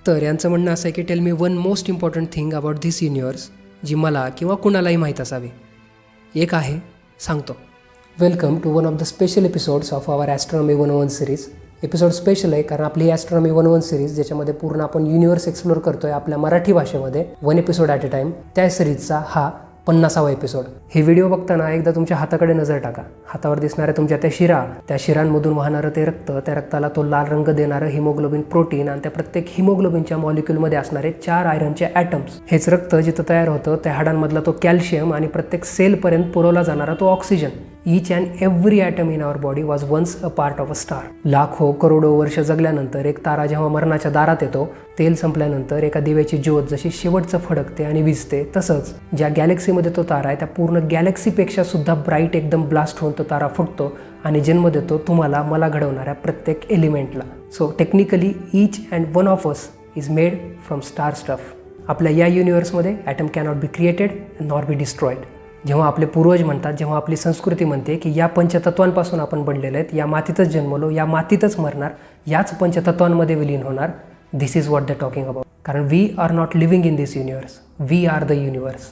तर यांचं म्हणणं असं आहे की tell me one most important thing about this universe जी मला किंवा कुणालाही माहीत असावी. एक आहे, सांगतो. Welcome to one of the special episodes of our astronomy 101 series. Episode special आहे कारण आपली ही ॲस्ट्रॉनॉमी 101 सिरीज ज्याच्यामध्ये पूर्ण आपण युनिवर्स एक्सप्लोर करतो आहे आपल्या मराठी भाषेमध्ये, one episode at a time. त्या सिरीजचा हा 50वा एपिसोड. हे व्हिडिओ बघताना एकदा तुमच्या हाताकडे नजर टाका. हातावर दिसणाऱ्या तुमच्या त्या शिरा, त्या शिरांमधून वाहणारं ते रक्त, त्या रक्ताला तो लाल रंग देणारं हिमोग्लोबिन प्रोटीन आणि त्या प्रत्येक हिमोग्लोबिनच्या मॉलिक्यूलमध्ये असणारे 4 आयरनचे ॲटम्स. हेच रक्त जिथं तयार होतं त्या हाडांमधला तो कॅल्शियम आणि प्रत्येक सेलपर्यंत पुरवला जाणारा तो oxygen. Each and every atom in our body was once a part of a star. लाखो करोडो वर्ष जगल्यानंतर एक तारा जेव्हा मरणाच्या दारात येतो, तेल संपल्यानंतर एका दिव्याची ज्योत जशी शेवटचं फडकते आणि विझते, तसंच ज्या गॅलेक्सीमध्ये तो तारा आहे त्या पूर्ण गॅलेक्सीपेक्षा सुद्धा ब्राईट एकदम ब्लास्ट होऊन तो तारा फुटतो आणि जन्म देतो तुम्हाला मला घडवणाऱ्या प्रत्येक एलिमेंटला. So technically each and one of us is made from star stuff. आपल्या या युनिवर्समध्ये atom cannot be created nor be destroyed. जेव्हा आपले पूर्वज म्हणतात, जेव्हा आपली संस्कृती म्हणते की या पंचतत्वांपासून आपण बनलेले आहेत, या मातीतच जन्मलो, या मातीतच मरणार, याच पंचतत्वांमध्ये विलीन होणार, this is what they talking about. कारण we are not living in this universe, we are the universe.